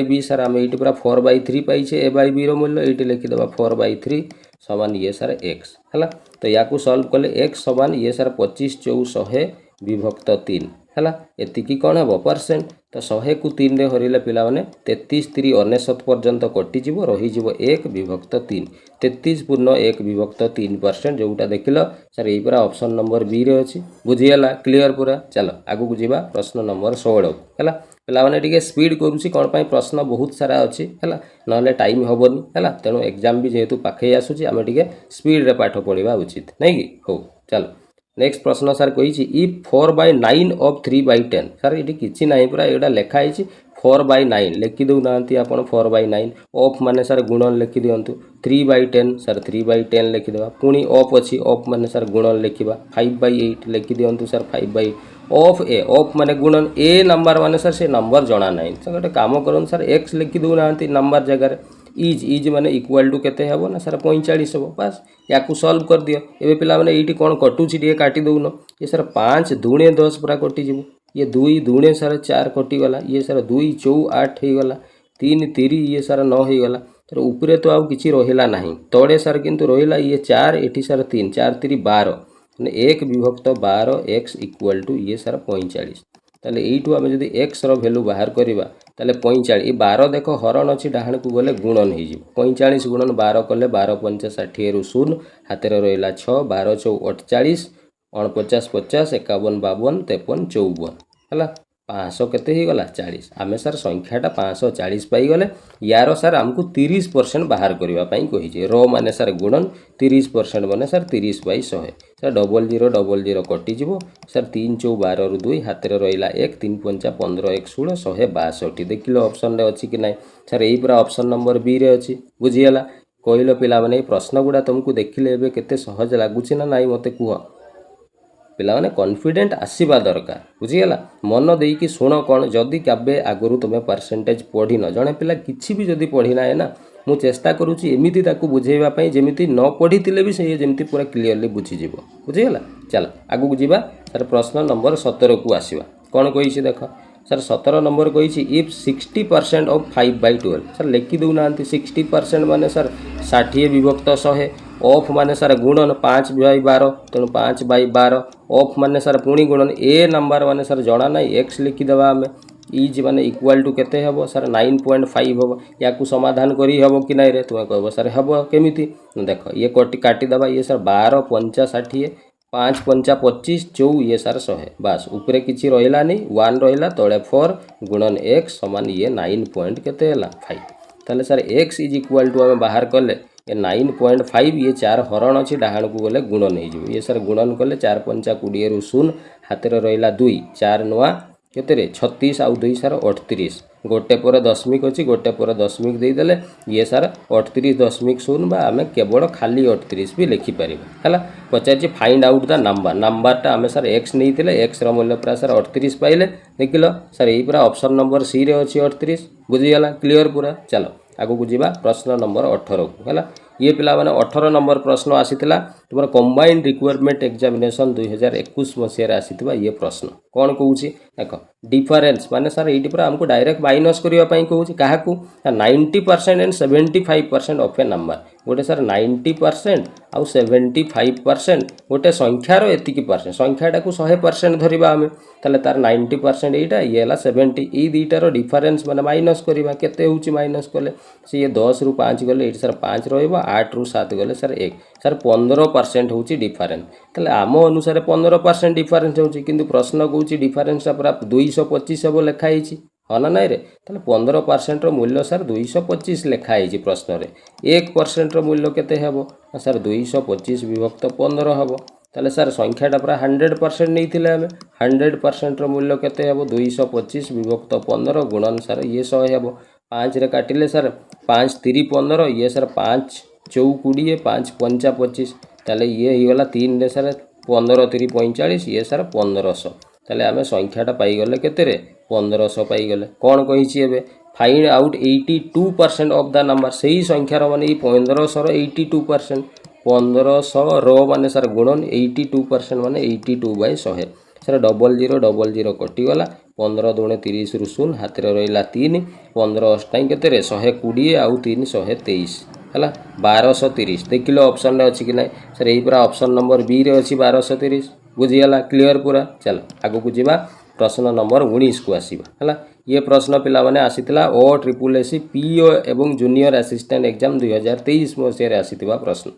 बी सर आम ये पूरा 4/3 पाइछे ए बाई बी मूल्य ये लिखिदेवा 4/3 समान ये सर एक्स है। तो या सल्व कले एक्स समान ये सर 25 × 100 विभक्त 3 है एतिकी कौन हम परसेंट। तो 100 को 3 रे हरिले पिला माने 33 3 99 पर्यंत कटिज रही 1 विभक्त 3 33 पूर्ण 1 विभक्त 3% जोटा देखिल सर यही पूरा ऑप्शन नंबर बी रे अच्छी बुझीगला क्लियर पूरा। चलो आगु को जीवा प्रश्न नंबर 16 है पिला माने टिके स्पीड करूसी कौन पाई प्रश्न बहुत सारा अच्छी है ना टाइम हेनी है तेणु एग्जाम भी जेहेतु पाखे आसूची आम टिके स्पीड रे पाठ पढ़ा उचित नहीं कि हो। चलो नेक्स्ट प्रश्न सर कही इफ 4/9 ऑफ 3/10 सर ये किसी ना पूरा यहाँ लिखाई 4/9 लिखि दौना आप 4/9 ऑफ माने सर गुणन लिखि दिंतु 3/10 सर 3/10 लिखिदेवा पुणी ऑफ अच्छी ऑफ माने सर गुणन लिखा 5/8 लिखि दिंतु सर 5/8 ऑफ ए ऑफ माने गुणन ए नंबर माने सर से नंबर जना ना सर गोटे कम कर सर एक्स लिखि दौना नंबर जगह इज माने इक्वाल टू केते हेबो ना सर 45 हेबो बस या सॉल्व कर दियो। एबे पिला माने एठी कोन कटुची टिके काटी दउनो ये सर 5 दूणे 10 पूरा कटि जिवो ये 2 दूणे सर 4 कटि गला ये सर 2 4 8 हे गला 3 3 ये सर 9 हे गला। तर ऊपरे तो आउ किछि रहिला नाही तळे सर किंतु रहिला ये 4 एठी सर 3 4 3 12 माने 1 विभक्त 12 x इक्वल टू ये सर 45 ताले एठू आमे जदी x रो वैल्यू बाहर करिबा ताले 45 ये 12 देखो हरण अछि डाहण को गले गुणन हे जिवो 45 गुणन 12 कले 12 5 60 रु 0 हातेर रहिला 6 12 4 48 49 50 51 52 53 54 हला 500 केते ही गला 40 आमे सर संख्याटा 540 पाई गले यार सर हमको 30% बाहर करबा पई कहि जे रो माने सर गुणन 30% माने सर 30/100 सर 0000 कटि जिवो सर 3 4 12 रु 2 हातेर रहिला 1 3 5 15 1 16 162 देखिलो ऑप्शन रे अछि कि नै सर एही पूरा ऑप्शन नंबर बी रे अछि बुझियला कहिलो पिला माने प्रश्न गुडा तुमको देखिले एबे केते सहज लागुछि ना नाइ मते कुह पिला माने कॉन्फिडेंट आसीबा दरकार बुझीगला मन देकी शुण कौन जदि केबे आगु तुम परसेंटेज पढ़ी न जड़े पिला किछि भी जदि पढ़ी ना है ना मु चेष्टा करूची एमिति ताकू बुझेबा पई जेमिति न पढ़ी तिले भी से जेमिति पूरा क्लियरली बुझी जिवो बुझीगला। चल आगु को जीवा सर प्रश्न नंबर 17 को आसीबा कौन कहिछि देख सर 17 नंबर कहिछि इफ 60% ऑफ 5/12 सर लिखि दउना 60% माने सर 60 विभक्त 100 ऑफ माने सर गुणन 5/12 तेणु 5/12 ऑफ माने सर पुणी गुणन ए नंबर माने सर जना ना एक्स लिखिदेवा आम इज माने इक्वाल टू केते हेबो सर 9.5 हेबो या समाधान करी हेबो कि नाइ रे तुम कहबो सर हेबो केमिति देख ये काटी दबा ये सर 12 5 60 5 5 25 4 ये सर 100 बस ऊपर किछि रहिला नै 1 रहिला तळे 4 गुणन x समान ये 9 पॉइंट केते हला 5 ताले sir x is equal to हम बाहर करले ये 9.5 ये 4 हरण अच्छी डाहाण को गले गुणन हो ये सर गुणन कले 4 5 20 रु 0 हाथ रहा 2 4 नुआ केते 36 आउ 2 सर 38 गोटे पर दशमिक अच्छी गोटे पर दशमिक देदेले ये सर 38.0 बा आम केवल खाली 38 भी लिखिपर है पचार फाइंड आउट द नंबर नंबरटा आम सर एक्स नहीं एक्स रूल्य पूरा सर 38 पाइले देखिल सर यही पूरा ऑप्शन नंबर सी रे अच्छी 38 बुझीगला क्लियर पूरा। चलो आगु को जीवा प्रश्न नंबर 18 को है ये पिला माने 18 नंबर प्रश्न आसीथिला तुमर कंबाइंड रिक्वायरमेंट एग्जामिनेशन 2021 मसीह आसीथिबा ये प्रश्न कौन कहूँ देख डिफरेंस माने सर ये पूरा हमको डायरेक्ट माइनस करने कहूँ क्या 90% एंड 75% ऑफ ए नंबर गोटे सर 90% आउ 75% गोटे संख्यार एतिकी परसेंट संख्याटा को 100% धरिबा आमे ताले तार 90% एटा ये हला 70 ई दुईटार डिफरेंस माने माइनस करबा केते होउची माइनस कले से ये 10 रु 5 गले एटी सर 5 रहइबो 8 रु 7 गले सर 1 सर 15% होची डिफरेंस तले आम अनुसार 15% डिफरेंस होची किंतु प्रश्न कहूची डिफरेंस पूरा 225 हम लिखाई हाँ ना नाई रे ताले 15% मूल्य सर 225 लिखाई प्रश्न रे 1% मूल्य केते हेबो सर 225 विभक्त 15 हेबो ताले सर संख्याटा पूरा 100% नहीं थिले हमें 100% मूल्य केते हेबो 225 विभक्त 15 गुणन सर ये 100 हेबो 5 रे काटिले सर 5 3 15 ये सर 5 4 20 5 5 25 ताले ये ही वाला 3 रे सर 15 3 45 ये सर 1500 ताले आमे संख्याटा पाई गले केते रे 1500 पाई गले कोन कहिछि एबे find out 82% of the number सही संख्या रो माने 1500 रो 82% 1500 रो माने सर गुणन 82% माने 82/100 सर 0000 कटि गला 15 दूने 30 रु 0 हाथ रे रहिला 3 15 अष्टाई केते रे 120 आउ 3 123 हला 1230 देखिलो ऑप्शन रे अछि कि नै सर एही पूरा ऑप्शन नंबर बी रे अछि 1230 बुझी गला क्लियर पूरा चलो आगो को जीवा प्रश्न नंबर 19 को आसीबा हला ये प्रश्न पिला माने आसीतला ओ ट्रिपल एसी पीओ एवं जूनियर असिस्टेंट एग्जाम 2023 मसिया रे आसीतिबा प्रश्न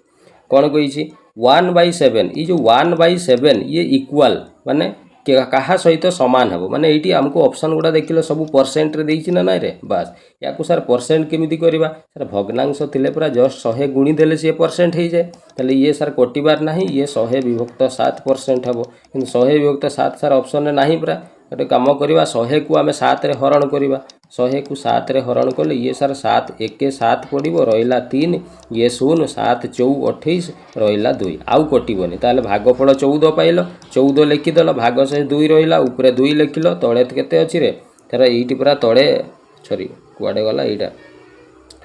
कोन कहिछि 1/7 ये जो 1/7 ये इक्वल माने कहा सहित समान हम माने ये आमको ऑप्शन गुड़ा देखिल सब परसेंट रे देछि ना नाई रे बस या को सर परसेंट केमिति करबा सर भग्नांश थिले पूरा जस्ट 100 गुणी देले से परसेंट हो जाए ताले ये सर कटिबार नाही ये 100 विभक्त 7% हबो किंतु 100 विभक्त 7 सर ऑप्शन रे नाही पूरा गोटे काम करवा 100 को आम 7 रे हरण करवा 100 को 7 रे हरण कले ये सर 7 1 7 पड़ो रहा 3 ये 0 7 4 28 रहा 2 आउ कटोनी ताले भागफल 14 पाइल 14 लिखिदेल भाग से 2 रहा ऊपर 2 लिखिल तले केते अच्छी रे सर ये पूरा तले सरी कुआडे गला यहाँ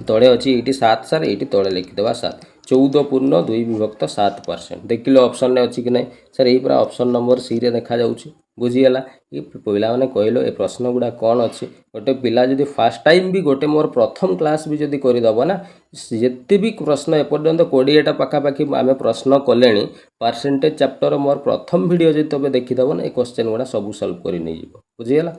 तले अच्छी ये 7 सर ये तले लिखिदेवा 7 14 पूर्ण 2 विभक्त 7% देखिल ऑप्शन रे अच्छी कि नहीं सर यही पूरा ऑप्शन नंबर सी रे देखा जाउछि बुझीगला ये पिला मैंने कहलो ए प्रश्न गुड़ा कौन अच्छी गोटे पिला जदि फास्ट टाइम भी गोटे मोर प्रथम क्लास भी जदि करदब ना जिते भी प्रश्न एपर्यंत 20टा पाखापाखि आम प्रश्न कले परसेंटेज चैप्टर मोर प्रथम वीडियो जब तुम देखीदब ना ये क्वेश्चन गुड़ा सब सॉल्व कर नहीं बुझीगला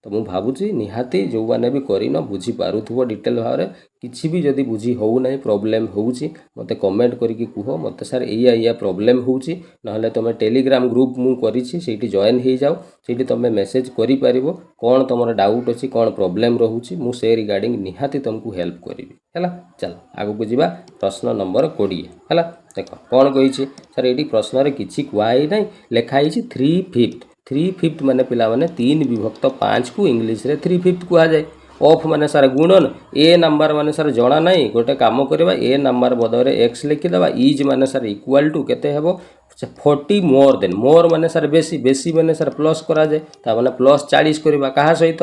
तो मुझे भावुची निहाती जो मैंने भी करन बुझी पारुथुव डिटेल भाव में किसी भी जदि बुझी हो ना प्रोब्लेम होउची मते कमेंट करके कुह मते सर या प्रोब्लेम होउची नहले तुम टेलीग्राम ग्रुप मु करिछि सेठी जॉइन हो जाओ सेठी तुम मेसेज करि परिबो कोन तुमर डाउट अछि कोन प्रोब्लेम रहउची मु से रिगार्डिंग निहाती तुमको हेल्प करिवि हैला चल आगो को जीवा प्रश्न नंबर 20 हैला देखो कोन कहिछि सर एठी प्रश्न रे किछि कुआई नै लेखाई छि 3/5 माने पिला माने 3 विभक्त 5 को इंग्लिश रे 3/5 कुआ जाए ऑफ माने सर गुणन ए नंबर माने सर जणा नाही गोटे काम करबा ए नंबर बदले x लिखि दबा इज माने सर इक्वल टू केते हेबो 40 मोर देन मोर माने सर बेसी माने सर प्लस करा जाए ता माने प्लस 40 करबा कहा सहित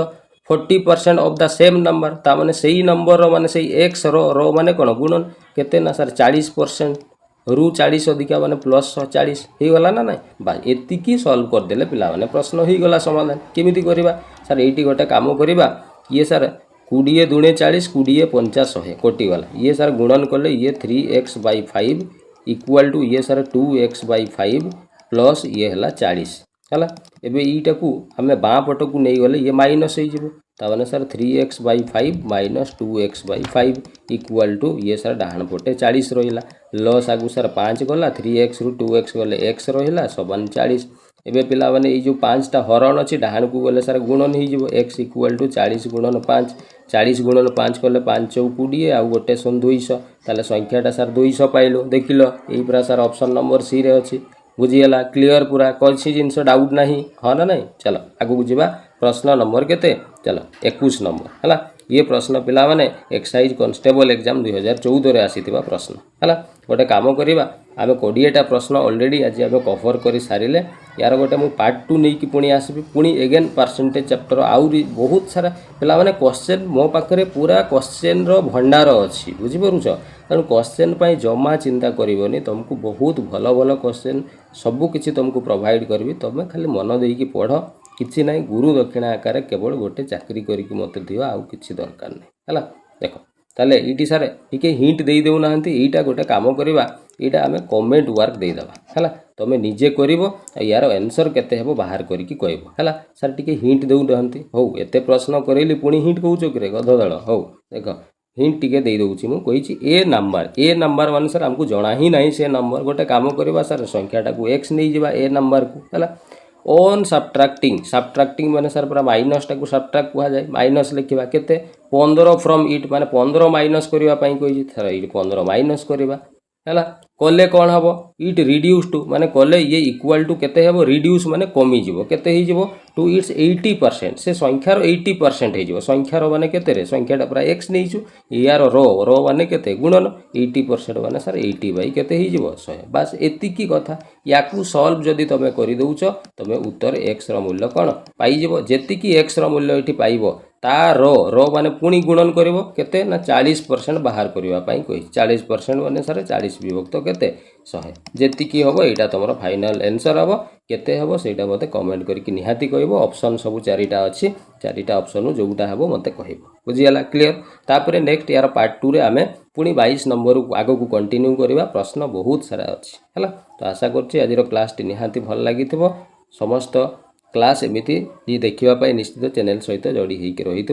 40% ऑफ द सेम नंबर ता माने सही नंबर रो माने सही x रो माने कोन गुणन केते ना सर 40% रु 40 अधिका माने प्लस 40 हो गला ना नहीं बा एतिकी सॉल्व कर देले पिला माने प्रश्न हो गला समाधान केमिति करबा सर एटी गोटे काम करबा ये सर 20 दूने 40 20 50 100 कोटी वाला ये सर गुणन कले ये 3x/5 इक्वल टू ये सर 2x/5 प्लस ये हला 40 हला एबे ईटा को हमें बाँ पट को नहीं गले ये माइनस हो जिवो ताने sir 3x/5 minus 2x/5 equal to ये सर डाहण पटे 40 रहिला लॉस आगु सर 5 गला 3x रु 2x गले x रहिला समान 40 एबे पिला माने ये जो 5 टा हरण अछि डाहण को गले सर गुणन ही जिवो x इक्वल टू 40 गुणन 5 40 गुणन 5 कले 5 चौ 20 आ गोटे सन 200 ताले संख्याटा सर 200 पाइलो देखिलो एही पूरा सर ऑप्शन नंबर सी रे अछि बुझीगला क्लियर पूरा कौन जिनस डाउट नहीं हाँ ना नहीं चलो आगू जीवा प्रश्न नंबर केते चलो 21 नंबर हला ये प्रश्न पिला माने एक्साइज कांस्टेबल एग्जाम 2014 रे आसीथिबा प्रश्न हला गोटे काम करिबा आमे 20टा प्रश्न ऑलरेडी आज आमे कवर करि सारिले यार गोटे मु पार्ट 2 नै कि पुणी आसीबी पुणी अगेन परसेंटेज चैप्टर आउरी बहुत सारा पिला माने क्वेश्चन मो पाखरे पूरा क्वेश्चन रो भंडार अछि बुझि परुछ तेणु क्वेश्चन पाई जमा चिंता करिवनी तुमको बहुत भल भल क्वेश्चन सब किछि तुमको प्रोवाइड करबी तुम खाली मन देकी पढ़ किछि नाही गुरु दक्षिणा आकार केवल गोटे चाकरी करिक मते दियो आउ किछि दरकार नाही हला देखो ताले इटी सारे टिके हिंट देई देउ नाहंती एटा गोटे काम करबा एटा हमें कमेंट वर्क देई दबा हला तमे निजे करिवो यार आंसर केते हेबो बाहर करिक कहबो हला सर टिके हिंट देउ नाहंती हो एते प्रश्न करेली पुणी हिंट कहउचो करे गधदळ हो देखो हिंट टिके दे दूँ मुझे कही ए नंबर मान सर आमको जना ही ना से नंबर गोटे कम करवा सर संख्याटा को एक्स नहीं जावा ए नंबर को है ऑन सब्ट्राक्टिंग माने सर पूरा माइनस टाक सब्ट्राक्ट कह जाए माइनस लिखा केते 15 फ्रॉम इट माने 15 माइनस करने कही सर ये 15 माइनस करवा है कले कौन हम इट रिड्यूस टू माने कले ये इक्वाल टू केते हेबो रिड्यूस माने कमी जीवो केते ही जीवो टू इट्स 80% से संख्यार 80% ही जीवो संख्यार माने केते रे संख्याटा पूरा एक्स नहीं छु यार रो माने केते गुणन 80% माने सर 80 बाई केते ही जीवो 100 बस एतिकी कथा याकू सॉल्व जदि तमे करि दउचो तमे उत्तर एक्स रो मूल्य कोन पाई जीवो जेतिकी एक्स रो मूल्य एठी पाइबो ता रो माने पुणी गुणन करिवो केते ना 40% बाहर करबा पई कहि 40% माने सर 40 विभक्त केते 100 जेतिकी हबो एटा तमरो फाइनल आंसर हबो केते हबो सेटा मते कमेंट करके निहाती कहबो ऑप्शन सब चारिटा अछि चारिटा ऑप्शन जोटा हबो मते कहबो बुझियाला क्लियर तापरे नेक्स्ट यार पार्ट 2 रे आमे पुणी 22 नंबर आगो को कंटिन्यू करबा प्रश्न बहुत सारा अछि हला तो आशा करछि आजिरो क्लास टी निहाती भल लागिथिबो समस्त क्लास एमिति जी देखिबा निश्चित चैनल सहित जोड़ी होकर रही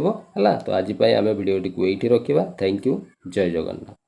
है तो आज आम भिडियोटी को ये रखा थैंक यू जय जगन्नाथ।